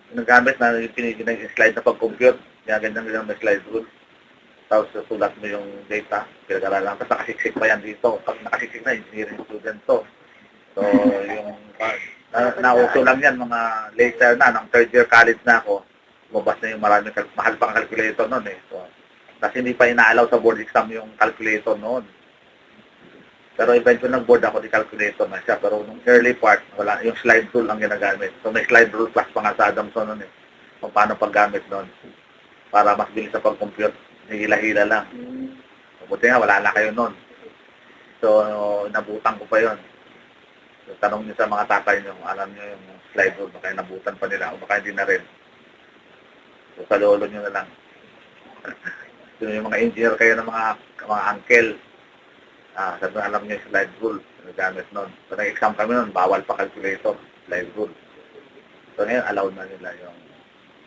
ginagamit na yung slide na pag-compute. Kaya ganyan may slide rule. Tapos sulat mo yung data, pinag-aralan. Tapos nakasiksik pa yan dito. Pag nakasiksik na, engineering student to. So, yung nauso lang yan, mga later na, ng third year college na ako, lumabas na yung maraming, mahal pang calculator noon eh. So, kasi hindi pa inaalaw sa board exam yung calculator noon. Pero eventually nag-board ako di calculator na siya. Pero nung early part, wala, yung slide rule ang ginagamit. So, may slide rule class pa nga sa Adamson noon eh. Kung paano paggamit noon. Para mas bilis sa pag-compute. Hila-hila lang. Buti nga, wala na kayo nun. So, nabutan ko pa yon. So, tanong niyo sa mga tatay niyo, alam niyo yung slide rule, baka nabutan pa nila, o baka hindi na rin. So, sa lolo niyo na lang. So, yung mga engineer kayo ng mga uncle, sabi alam niyo yung slide rule, nagamit nun. So, nag-exam kami nun, bawal pa calculator, slide rule. So, ngayon, allowed na nila yung,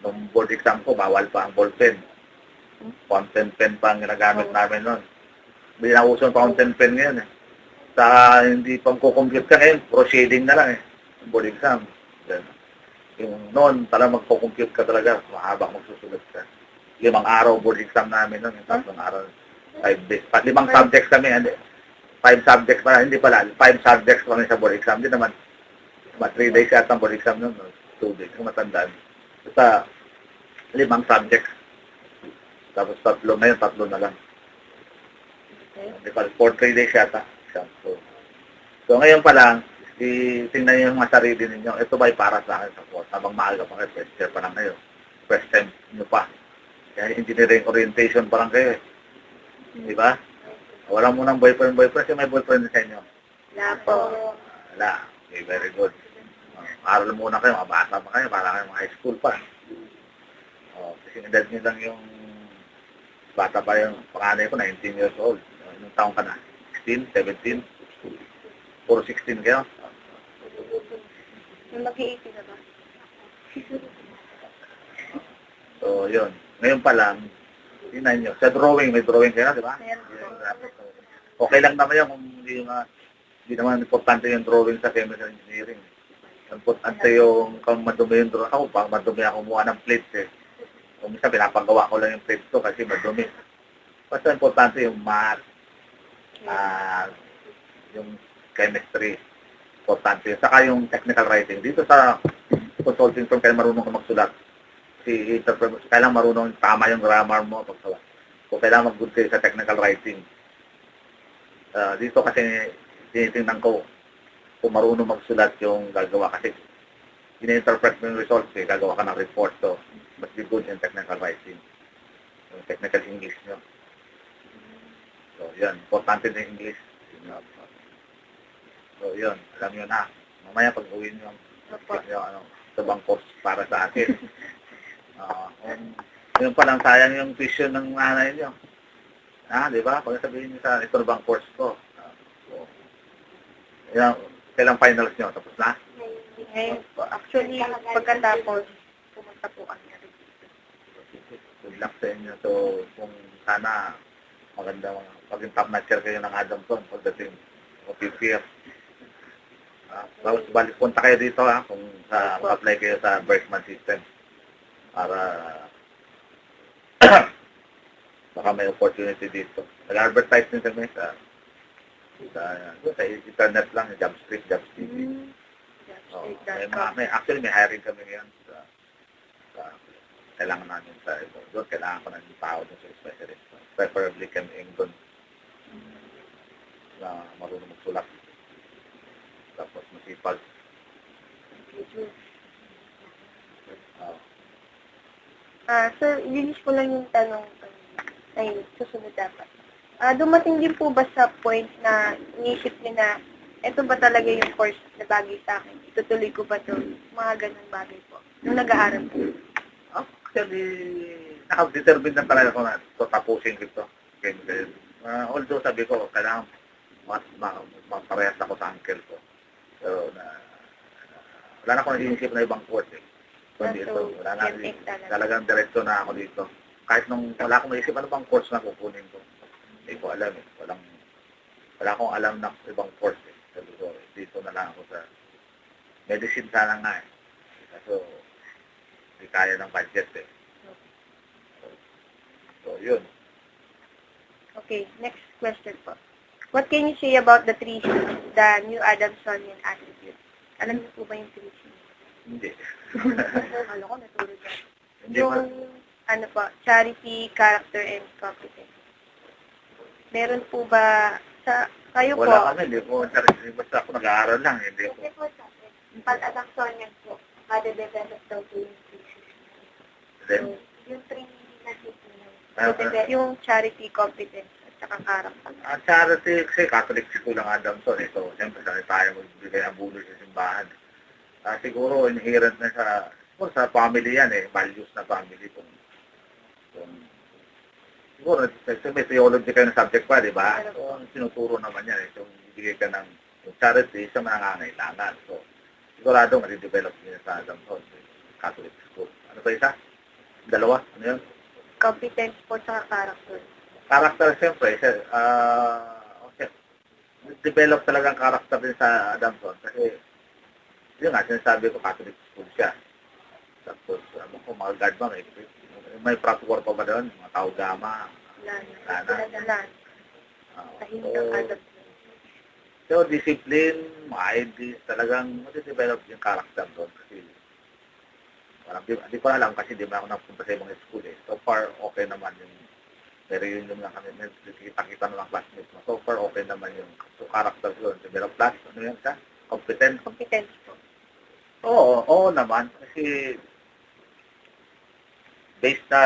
nung board exam ko, bawal pa ang ballpen. Fountain pen pa ang ginagamit namin noon. Hindi na uso yung fountain pen ngayon eh. Sa hindi pang kukompute ka ngayon, proceeding na lang eh. Yung board exam. Then, yung noon, talagang magkukompute ka talaga, mahabang magsusulat ka. 5 araw board exam namin noon, yung 3 araw, 5 days. 5 subjects kami, hindi. 5 subjects pala, hindi pala, 5 subjects kami sa board exam. Hindi naman, 3 days yata ang board exam noon, 2 days, kung matandaan. Basta, 5 subjects. Tapos 3 ngayon, 3 na lang. Hindi pa, for 3 days yata. So ngayon pa lang, tingnan niyo yung mga sarili ninyo. Ito ba'y para sa akin sa course? Habang maaga pa kayo, first year pa lang kayo. First time nyo pa. Kaya engineering orientation pa lang kayo eh. Di ba? Wala mo ng boyfriend. Kasi may boyfriend sa inyo. Wala po. Wala. Okay, very good. Aral muna kayo, mabasa pa kayo, para kayo mga high school pa. Kasi edad nyo lang yung bata pa yung panganay ko, 19 years old. Anong taong ka na? 16, 17? Puro 16 kayo? Yung mag-i-18 na ba? So, yun. Ngayon pa lang, tingnan nyo. Sa drawing, may drawing kayo na, di ba? Okay lang naman yan kung hindi naman importante yung drawing sa chemical engineering. Importante yung kung madumi yung drawing. Ako, pag madumi ako kumuha ng plates eh. Kung minsan, pinapagawa ko lang yung plates ko kasi madumi. Basta importante yung math, yung chemistry, importante. Saka yung technical writing. Dito sa consulting firm, kaya marunong ka magsulat. Kailangan marunong tama yung grammar mo pagsulat. So, kailangan mag-good kayo sa technical writing. Dito kasi, tinitingnan ko kung marunong magsulat yung gagawa kasi ini-interpret mo yung results eh, gagawa ka ng report. So, must be good in technical writing. Yung technical English nyo. So, yun. Importante na English. So, yun. Alam nyo na. Mamaya pag-uwi nyo sa bang course para sa atin. Yun pa lang sayang yung tuition ng nanay nyo. Di ba? Pag sabihin nyo sa ito bang course ko. So, yan. Kailang finals nyo? Tapos na? Ngayon po, actually, pagkatapos, pumunta po kami na rin dito. Good luck sa inyo. So, kung sana maganda maging top notcher kayo ng Adamson pagdating o PPF. Balik punta kayo dito kung apply kayo sa Berkman system para baka may opportunity dito. Nag-advertise din kami sa internet lang, JobStreet, JobsTV. Actually, may hiring kami ngayon sa kailangan namin sa ito. Doon, kailangan ko ng tao doon sa specialist. Preferably kami doon na marunong magsulat. Tapos masipag. Sir, linis ko lang yung tanong ay susunod dapat. Dumating din po ba sa point na inisip niyo na ito ba talaga yung course na bagay sa akin? Itutuloy ko ba ito? Mga ganun bagay po. Nung nag-aaral po. Actually, nakadetermine na talaga ko na tapusin ito. Although sabi ko, kailangan maparehas ako sa uncle ko. Pero wala na akong inisip na ibang course eh. Kundi ito, wala na. Talagang diretso na ako dito. Kahit nung wala akong naisip, ano bang course na kukunin ko? Hindi ko alam eh. Wala akong alam na ibang course eh. Sabi ko, dito na lang ako sa medicine sana nga eh. So, hindi kaya ng budget eh. So, yun. Okay, next question po. What can you say about the 3 C's, the New Adamsonian attitude? Alam niyo po ba yung 3 C's? Hindi. Ano ko, natulog na. Hindi Yung, charity, character, and competence. Meron po ba sa kayo po? Wala kami, hindi po. Basta ako nag-aaral lang. Hindi po. Kasi po sa akin, pag-Adamsonian po, made-develop daw po yung 3 C's. Then, Yung 3 na C's na yung charity, competence, at saka character. Charity, kasi Catholic school ang Adamson. So, siyempre, saan tayo magbibigay ang buloy sa simbahan. Siguro, inherent na sa family yan eh. Values na family. Siguro, may theology kayo ng subject pa, di ba? So, sinuturo naman yan eh. So, ibigay ka ng charity sa mga nangangailangan. So, sigurado, mali-develop niya sa Adamson, Catholic school. Ano pa isa? Dalawa? Ano yun? Competence po sa character. Character, siyempre, develop talagang character din sa Adamson. Kasi, yun nga, sinasabi ko, Catholic school siya. Tapos, mga guard ba, may fratwar pa ba doon? Mga tao gama. Wala. Tahimik ang Adamson. So, discipline, ID, talagang mati-develop yung character doon. Kasi, di ko alam kasi di ba ako napunta sa ibang school eh. So far, okay naman yung reunion lang kami. Kita-kita na lang classmates mo. So far, okay naman yung character doon. Develop class, ano yan ka? Competence. Competence po. Oo naman. Kasi, based na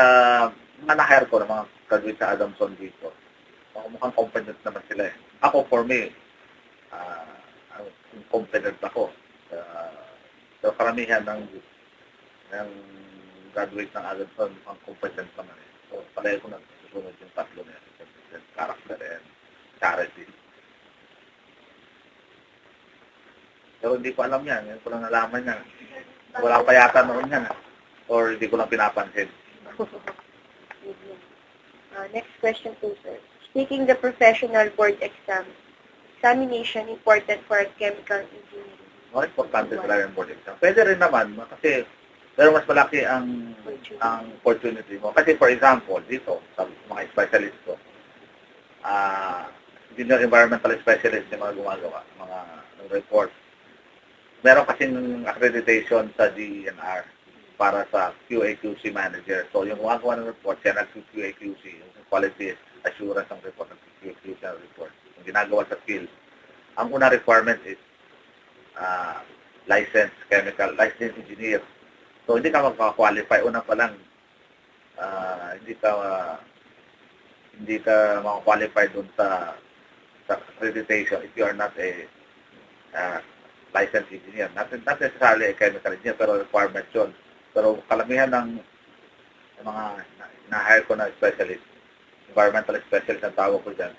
mga na-hire ko ng mga graduate sa Adamson dito, mukhang competent naman sila eh. Ako, for me, competent ako. So, karamihan ng graduate ng Adamson, mukhang competent naman eh. So, palagi ko nagsusunod yung tatlo na yan. Character and charity. Pero hindi ko alam yan. Hindi ko lang nalaman yan. Wala pa yata noon yan. Or hindi ko lang pinapansin. Next question po, sir. Taking the professional board examination important for chemical engineering? Importante talaga yung board exam. Pwede rin naman, kasi pero mas malaki ang opportunity mo. Kasi for example, dito, sa mga specialist ko, engineer environmental specialist yung mga gumagawa, mga report. Meron kasing accreditation sa DENR para sa QA/QC manager. So, yung gumagawa ng report, yan ang QA/QC, yung quality assurance ng report, ng QA/QC report. Yung ginagawa sa field. Ang unang requirement is licensed engineer. So, hindi ka magka-qualify. Una pa lang, hindi ka maka-qualify dun sa accreditation if you are not a licensed engineer. Not necessarily a chemical engineer, pero requirement yun. Pero kalamihan ng mga na-hire ko na specialist, environmental specialist ang tawag ko dyan,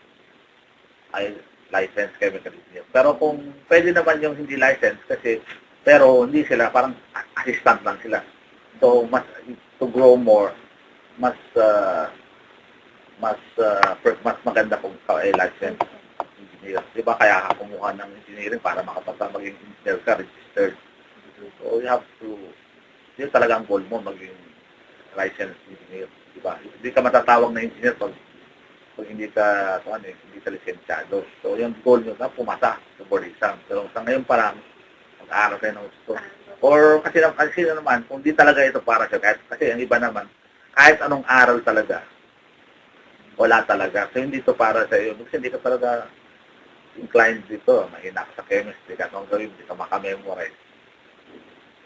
ay licensed chemical engineer. Pero kung pwede naman yung hindi licensed kasi pero hindi sila, parang assistant lang sila. So, mas to grow more, mas mas maganda kung ikaw ay licensed engineer. Di ba kaya ka kumuha ng engineering para makapasa maging engineer ka, registered. So, you have to, yun talaga ang goal mo, maging licensed engineer. Di ba? Hindi ka matatawag na engineer pag hindi ka, hindi ka lisensyado. So, yung goal nyo na pumasa sa board exam. So, sa ngayon pa lang, mag-aaral kayo ng gusto. Or, kasi naman, kung di talaga ito para sa kasi ang iba naman, kahit anong aral talaga, wala talaga. So, hindi ito para sa iyo. Kasi hindi ka talaga inclined dito. Mahina ka sa chemistry. Kasi kung gawin, hindi ka makamemorize.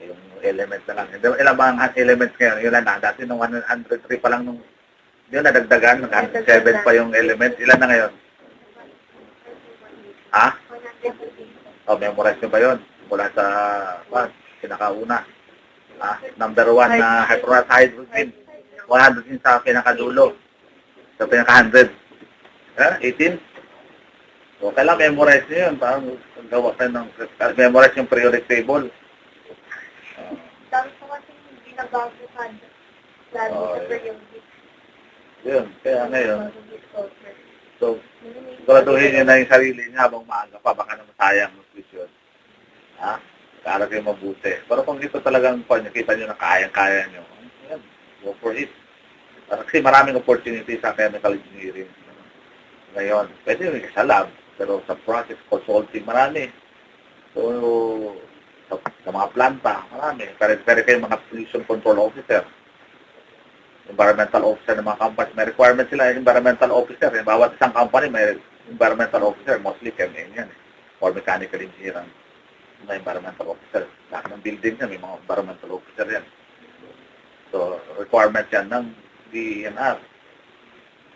Yung element na lang. Ilang mga elements ngayon, yun na. Dati nung 103 pa lang nung yun, nadagdagan. 107 pa yung element. Ilan na ngayon? Ha? Memorize nyo ba yun? Mula sa pinakauna. Number 1 na hydrogen. 100 sa pinakadulo. Sa pinaka-100. 18? So, kailangan memorize nyo yun. Parang gawa kayo ng memorize yung periodic table. Dami ko kasi binabago ka. Lalo sa periodic. Yun. Kaya ngayon. So, siguraduhin nyo na yung sarili niya habang maaga pa. Baka naman sayang ng tuition. Kaaral kayo mabuti. Pero kung ito talagang nakita nyo na kayang-kaya nyo, yan, go for it. Kasi maraming opportunity sa chemical engineering. Ngayon, pwede rin sa lab, pero sa process consulting, marami. So, sa mga planta, marami. Pwede kayo mga pollution control officer, environmental officer ng mga companies. May requirement sila, environmental officer. Bawat isang company may environmental officer, mostly CME yan. Or mechanical engineer ang mga environmental officer. Lahat ng building na may mga environmental officer yan. So, requirement yan ng DNR.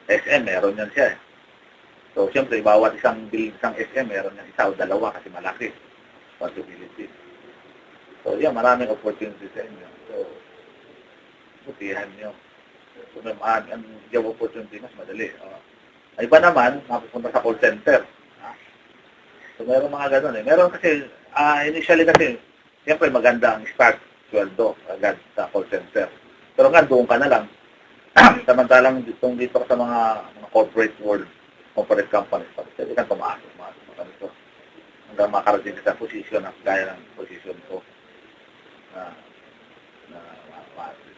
SM, meron yan siya. So, siyempre, bawat isang SM, meron yan isa o dalawa kasi malaki. Possibility. So, yan, maraming opportunity sa inyo. So, butihan nyo. So, ang job opportunity mas madali. Iba naman, mapupunta sa call center. So, meron mga ganun eh. Meron kasi, initially kasi, siyempre maganda ang start sweldo agad sa call center. Pero nga, doon ka na lang. Samantalang dito ka sa mga corporate world, corporate companies, pwede kang tumaasok ka nito. Hanggang makarating ka sa position na gaya ng position ko.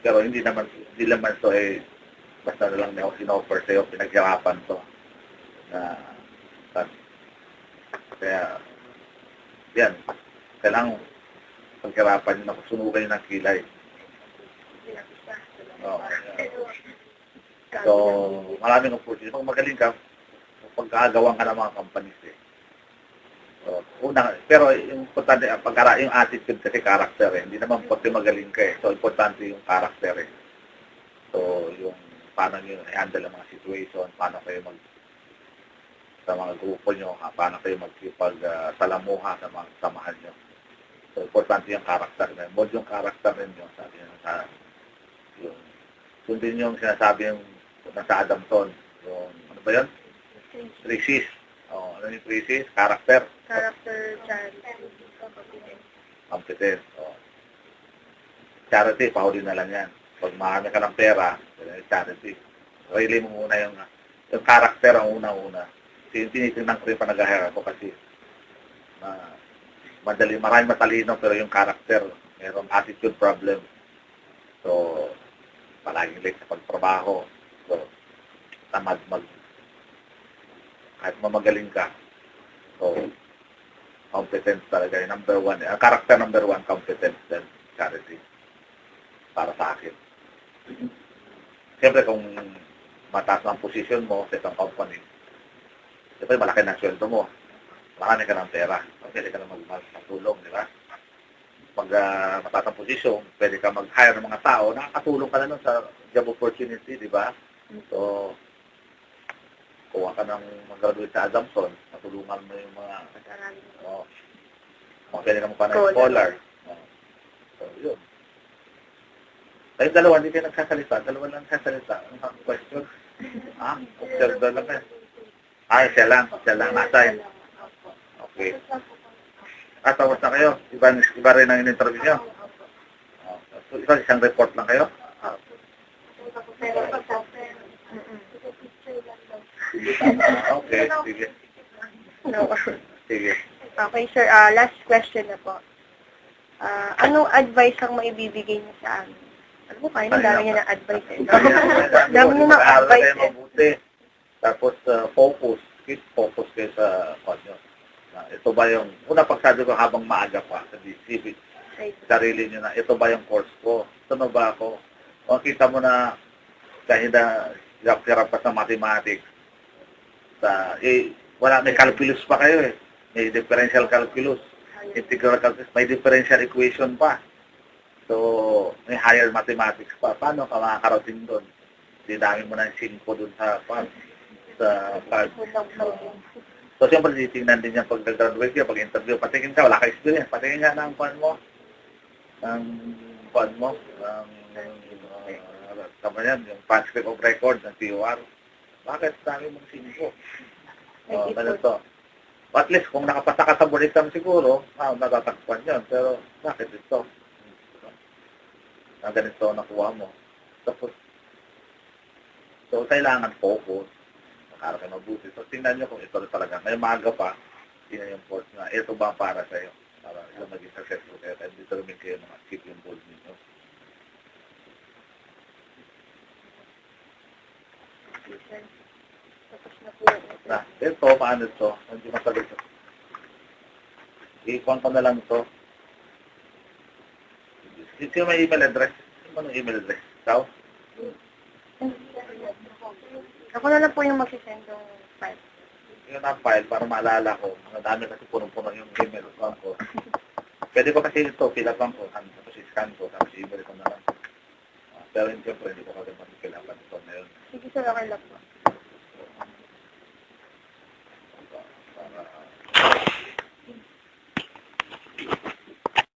Pero hindi naman ito eh, basta na lang in-offer sa'yo, pinaghirapan to. Kaya, yan, kailangan paghirapan nyo na sunugan ng kilay. So, maraming opportunity. Pag magaling ka, pagkagawan ka ng mga companies eh. So, pero yung importante, yung attitude kasi character eh. Hindi naman pati magaling ka eh. So, importante yung character eh. So, yung paano nyo i-handle ang mga situation, paano kayo sa mga grupo nyo, paano kayo salamuha sa mga samahan nyo. So, importante yung character. Mold yung character ninyo, sabi nyo yung sundin yung sinasabi yung nasa Adamson. Yung, ano ba yun? 3 C's. Ano yung 3 C's? Character. Character, charity, competence. Charity, pahuli na lang yan. Pag marami ka ng pera, charity. Really mo muna yung character ang una-una. Tinitingnan ko rin pa nag-ahira ko kasi maraming matalino pero yung character, mayroong attitude problem. So, palaging late sa pagtrabaho. So, tamad kahit mamagaling ka. So, competence talaga. Number 1. Character number 1, competence then charity. Para sa akin. Siyempre, kung mataas ang position mo sa isang company, siyempre, malaki na sweldo mo. Marami ka ng pera. Pwede ka na magtulong, di ba? Pag mataas ang posisyon, pwede ka mag-hire ng mga tao, nakakatulong ka na nun sa job opportunity, di ba? So, kuha ka ng mag-graduate sa Adamson, natulungan mo yung mga pwede ka mo pa na scholar. So, yun. Kayong dalawa, hindi kayo nagsasalita. Dalawa lang nagsasalita. Anong question? Observer lang kayo. Siya lang. Nasa Okay. Tapos na kayo? Iba rin ang in-interview nyo? Oh, so, isang report lang kayo? Okay, sige. No. Sige. Okay, sir. Last question na po. Anong advice ang maibibigay niyo sa amin? Ano po kayo? Ang dami niya ng advice. Dami niya ng advice. Kayo mabuti. Tapos, focus. Keep focus kayo sa course nyo. Ito ba yung, una pagsabi ko habang maaga pa, sa DCB, sarili nyo na, ito ba yung course ko? Ito na ba ako? O kita mo na, kahit na hirap pa sa mathematics, may calculus pa kayo eh. May differential calculus, integral calculus, may differential equation pa. So, may higher mathematics pa. Paano ka makakarating doon? Dinami mo ng 5 doon sa pag. So, siyempre, titingnan din niya pag nag-graduate ka, pag interview, patingin ka, wala ka experience. Patingin nga ng pan mo. Tama yan, yung transcript of record ng TOR. Bakit dami mong 5? Ganito. At least, kung nakapasa ka sa board exam siguro, natatakpan yun. Pero, bakit ito? Ganito nakuha mo. Tapos, so, kailangan focus. Makara ka mabuti. So, tingnan nyo kung ito talaga. May maaga pa, tingnan yung course na, ito ba para sa'yo? Para ito maging successful kayo. And determine kayo na keep yung goals ninyo. Tapos na po. Ito, paano ito? Hindi masalit ito. I-con ko na lang ito. Sino may email address? Sino may email address? Ikaw? Ako na lang po yung mag-send ng file. Yun ang file para maalala ko. Madami kasi punong-puno yung email account ko. Pwede ko kasi ito, fill up ko. Tapos i-scan ko, tapos i-email ko na lang. Pero siyempre, hindi ko kasi matikilapan ito na yun. Sige sir, okay lang po.